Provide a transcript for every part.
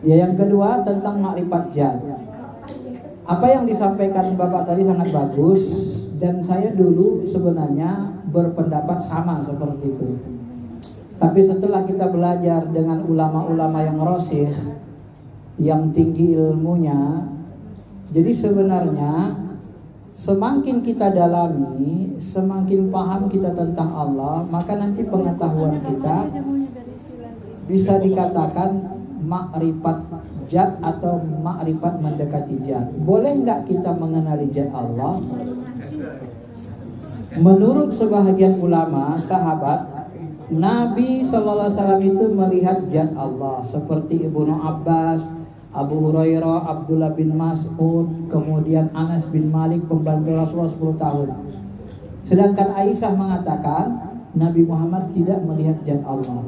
Ya, yang kedua tentang makrifat zat. Apa yang disampaikan Bapak tadi sangat bagus, dan saya dulu sebenarnya berpendapat sama seperti itu. Tapi setelah kita belajar dengan ulama-ulama yang rosih, yang tinggi ilmunya, jadi sebenarnya semakin kita dalami, semakin paham kita tentang Allah, maka nanti pengetahuan kita bisa dikatakan makrifat zat atau makrifat mendekati zat. Boleh nggak kita mengenali zat Allah? Menurut sebahagian ulama, sahabat, Nabi SAW itu melihat zat Allah, seperti Ibnu Abbas, Abu Hurairah, Abdullah bin Mas'ud, kemudian Anas bin Malik, pembantu Rasulullah 10 tahun. Sedangkan Aisyah mengatakan Nabi Muhammad tidak melihat zat Allah.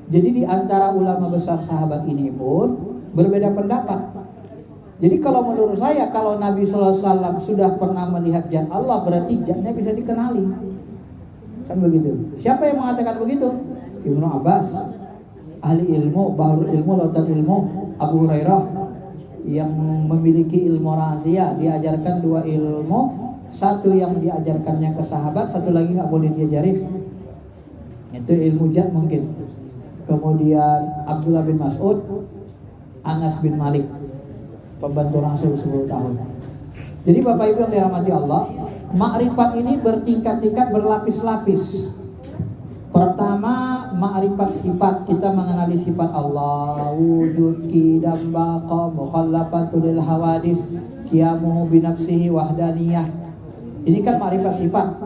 Jadi di antara ulama besar sahabat ini pun berbeda pendapat. Jadi kalau menurut saya, kalau Nabi SAW sudah pernah melihat zat Allah, berarti zatnya bisa dikenali. Kan begitu. Siapa yang mengatakan begitu? Ibnu Abbas, ahli ilmu, bahrul ilmu, lautan ilmu. Abu Hurairah yang memiliki ilmu rahasia, diajarkan 2 ilmu, satu yang diajarkannya ke sahabat, satu lagi nggak boleh diajarin. Itu ilmu zat mungkin. Kemudian Abdullah bin Mas'ud, Anas bin Malik, pembantu Rasul 10 tahun. Jadi Bapak Ibu yang dirahmati Allah, makrifat ini bertingkat-tingkat, berlapis-lapis. Pertama, makrifat sifat, kita mengenali sifat Allah, wujud, qidam, baqa, mukhallafatul lil hawadis, qiyamuhu binafsihi wahdaniyah. Ini kan makrifat sifat.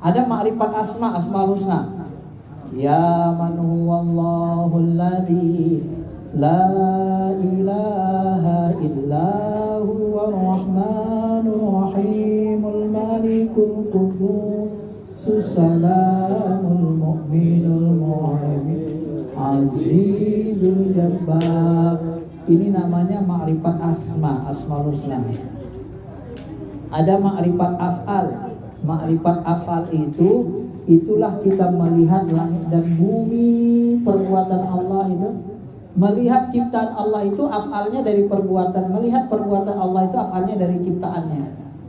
Ada makrifat asma, asmaul husna. Ya man huwallahu alladzi la ilaha illa huwa rahmanur rahimul malikul quddus salamul mu'minul muhaimin azizul jabbar. Ini namanya makrifat asma, asmaul husna. Ada makrifat af'al. Makrifat af'al itulah kita melihat langit dan bumi, perbuatan Allah itu. Melihat ciptaan Allah itu af'alnya dari perbuatan. Melihat perbuatan Allah itu af'alnya dari ciptaannya.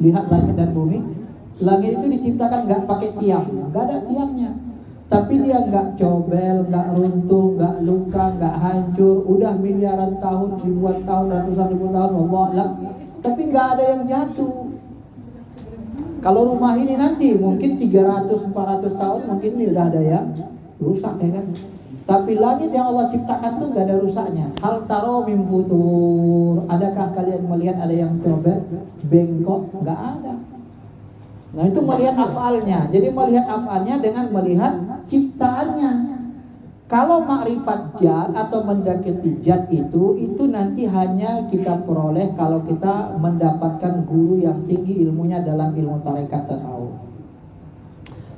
Lihat langit dan bumi. Langit itu diciptakan gak pakai tiang, gak ada tiangnya. Tapi dia gak cobel, gak runtuh, gak luka, gak hancur. Udah miliaran tahun, ribuan tahun, ratusan ribu tahun, Allah. Tapi gak ada yang jatuh. Kalau rumah ini nanti mungkin 300-400 tahun mungkin ini udah ada yang rusak, ya kan? Tapi langit yang Allah ciptakan tuh gak ada rusaknya. Hal taro mim futur. Adakah kalian melihat ada yang cobek, bengkok? Gak ada. Nah itu melihat afalnya. Jadi melihat afalnya dengan melihat ciptaannya. Kalau makrifat zat atau mendekati zat itu nanti hanya kita peroleh kalau kita mendapatkan guru yang tinggi ilmunya dalam ilmu tarekat tasawuf.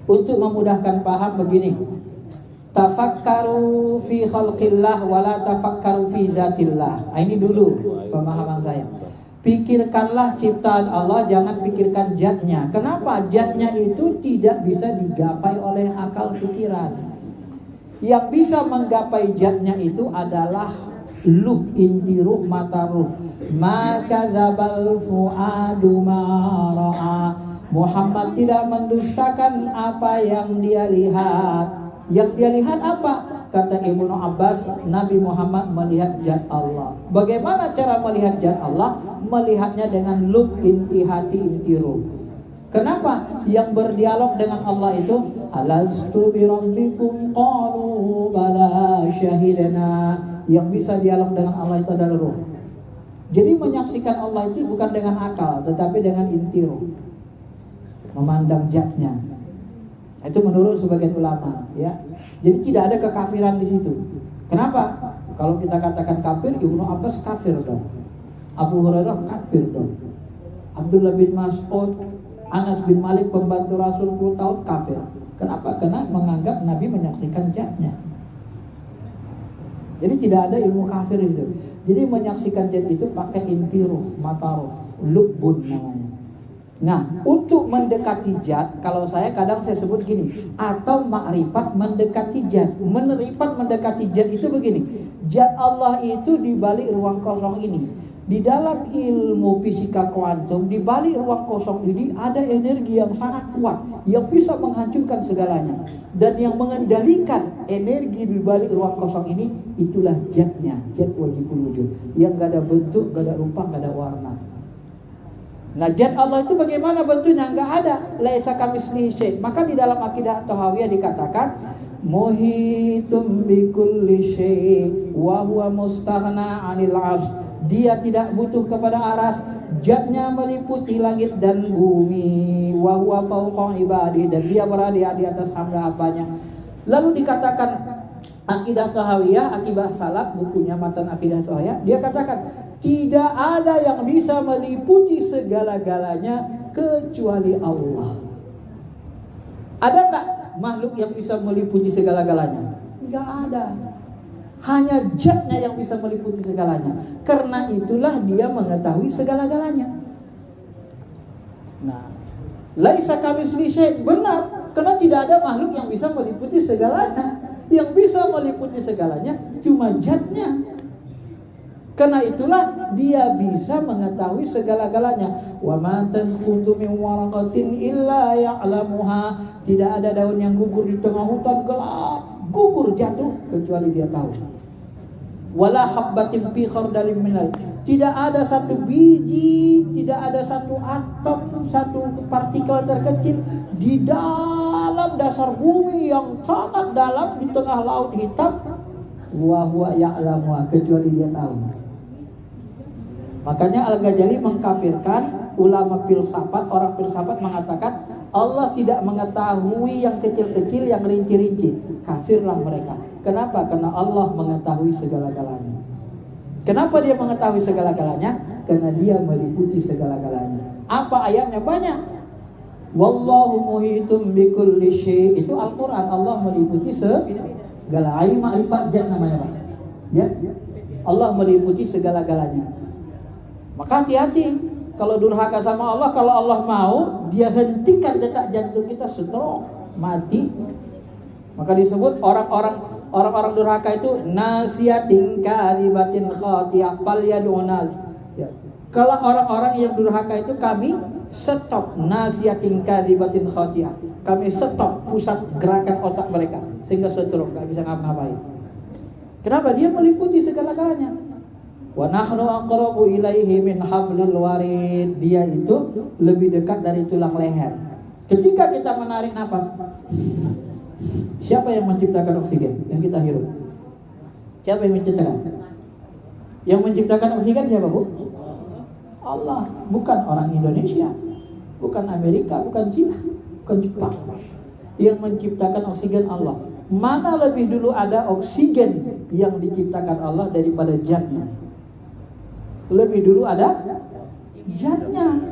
Untuk memudahkan paham begini, tafakkaru fi khalqillah wala tafakkaru fi zatillah. Ini dulu pemahaman saya. Pikirkanlah ciptaan Allah, jangan pikirkan zatnya. Kenapa? Zatnya itu tidak bisa digapai oleh akal pikiran. Yang bisa menggapai zatnya itu adalah lub, inti ruh, mata ruh. Maka zabal fuadu ma ra'a. Muhammad tidak mendustakan apa yang dia lihat. Yang dia lihat apa? Kata Ibnu Abbas, Nabi Muhammad melihat zat Allah. Bagaimana cara melihat zat Allah? Melihatnya dengan lub, inti hati, inti ruh. Kenapa? Yang berdialog dengan Allah itu alastu bi rabbikum qalu bala syahidna. Yang bisa dialog dengan Allah itu adalah ruh. Jadi menyaksikan Allah itu bukan dengan akal, tetapi dengan inti ruh. Memandang zatnya. Itu menurut sebagian ulama, ya. Jadi tidak ada kekafiran di situ. Kenapa? Kalau kita katakan kafir, Ibnu Abbas kafir dong. Abu Hurairah kafir dong. Abdullah bin Mas'ud, Anas bin Malik pembantu Rasul 10 tahun kafir. Kenapa? Karena menganggap Nabi menyaksikan jatnya. Jadi tidak ada ilmu kafir itu. Jadi menyaksikan jat itu pakai inti ruh, mata ruh, lubbun namanya. Nah, untuk mendekati jat, kalau saya kadang saya sebut gini, atau ma'rifat mendekati jat. Ma'rifat mendekati jat itu begini. Jat Allah itu di balik ruang kosong ini. Di dalam ilmu fisika kuantum, di balik ruang kosong ini ada energi yang sangat kuat yang bisa menghancurkan segalanya. Dan yang mengendalikan energi di balik ruang kosong ini, itulah jatnya, jat wajibul wujud. Yang gak ada bentuk, gak ada rupa, gak ada warna. Nah, jat Allah itu bagaimana bentuknya? Nggak ada. Laisa kamitslihi syai'. Maka di dalam akidah Thahawiyah dikatakan muhitum bikulli syai' wa huwa mustaghna 'anil 'arsy. Dia tidak butuh kepada aras. Jatnya meliputi langit dan bumi. Wa huwa fawqa ibadihi, dan dia berada di atas hamba-hambanya. Lalu dikatakan akidah Thahawiyah, akidah salaf, bukunya matan akidah Thahawiyah, dia katakan tidak ada yang bisa meliputi segala-galanya kecuali Allah. Ada enggak makhluk yang bisa meliputi segala-galanya? Enggak ada. Hanya jatnya yang bisa meliputi segalanya. Karena itulah dia mengetahui segala-galanya. Nah, laisa kamitslihi syai', benar, karena tidak ada makhluk yang bisa meliputi segalanya. Yang bisa meliputi segalanya cuma jatnya. Karena itulah dia bisa mengetahui segala-galanya. Wa ma tasqutu min waraqatin illa ya'lamuha. Tidak ada daun yang gugur di tengah hutan gelap, gugur jatuh kecuali dia tahu. Wala habbatin fi khardalin minal. Tidak ada satu biji, tidak ada satu atom, satu partikel terkecil di dalam dasar bumi yang sangat dalam di tengah laut hitam. Wa huwa ya'lamuha, kecuali dia tahu. Makanya Al-Ghazali mengkafirkan ulama filsafat. Orang filsafat mengatakan Allah tidak mengetahui yang kecil-kecil, yang rinci-rinci. Kafirlah mereka. Kenapa? Karena Allah mengetahui segala-galanya. Kenapa dia mengetahui segala-galanya? Karena dia meliputi segala-galanya. Apa ayatnya? Banyak. Wallahu muhitum bikulli syai'. Itu Al-Quran. Allah meliputi segala. Ini ma'rifat jat namanya, Pak. Ya? Allah meliputi segala-galanya. Maka hati-hati kalau durhaka sama Allah. Kalau Allah mau, dia hentikan detak jantung kita, stroke, mati. Maka disebut orang-orang durhaka itu nasiyatin kalibatin khati'ah falyad'una. Ya. Kalau orang-orang yang durhaka itu kami stop nasiyatin kalibatin khati'ah. Kami stop pusat gerakan otak mereka sehingga stroke, enggak bisa ngapa-ngapain. Kenapa? Dia meliputi segala-galanya. Wa nahnu aqrabu ilaihi min hablil warid. Dia itu lebih dekat dari tulang leher. Ketika kita menarik nafas, siapa yang menciptakan oksigen yang kita hirup? Siapa yang menciptakan? Yang menciptakan oksigen siapa, Bu? Allah, bukan orang Indonesia, bukan Amerika, bukan Cina, bukan Jepang. Yang menciptakan oksigen Allah. Mana lebih dulu ada oksigen yang diciptakan Allah daripada jatnya? Lebih dulu ada jatnya.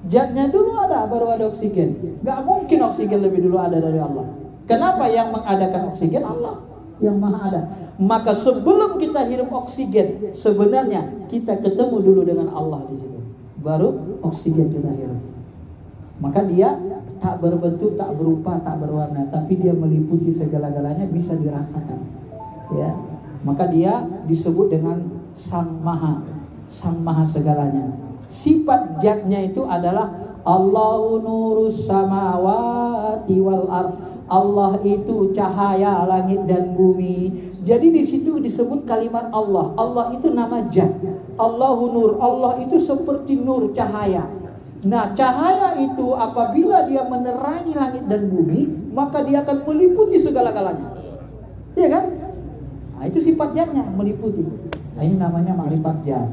Jatnya dulu ada, baru ada oksigen. Gak mungkin oksigen lebih dulu ada dari Allah. Kenapa? Yang mengadakan oksigen Allah, yang maha ada. Maka sebelum kita hirup oksigen, sebenarnya kita ketemu dulu dengan Allah di situ. Baru oksigen kita hirup. Maka dia tak berbentuk, tak berupa, tak berwarna, tapi dia meliputi segala-galanya, bisa dirasakan. Ya. Maka dia disebut dengan Sang Maha. Sang Maha segalanya. Sifat jatnya itu adalah Allahu nurus samawati wal ard. Allah itu cahaya langit dan bumi. Jadi di situ disebut kalimat Allah. Allah itu nama jat. Allahu nur. Allah itu seperti nur, cahaya. Nah, cahaya itu apabila dia menerangi langit dan bumi, maka dia akan meliputi segala-galanya. Iya kan? Nah, itu sifat jatnya, meliputi. Nah, ini namanya ma'rifat jat.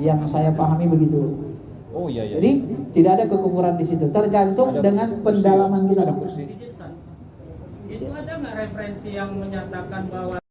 Yang saya pahami begitu. Oh iya. Jadi tidak ada kekufuran di situ. Tergantung dengan pendalaman kita. referensi yang menyatakan bahwa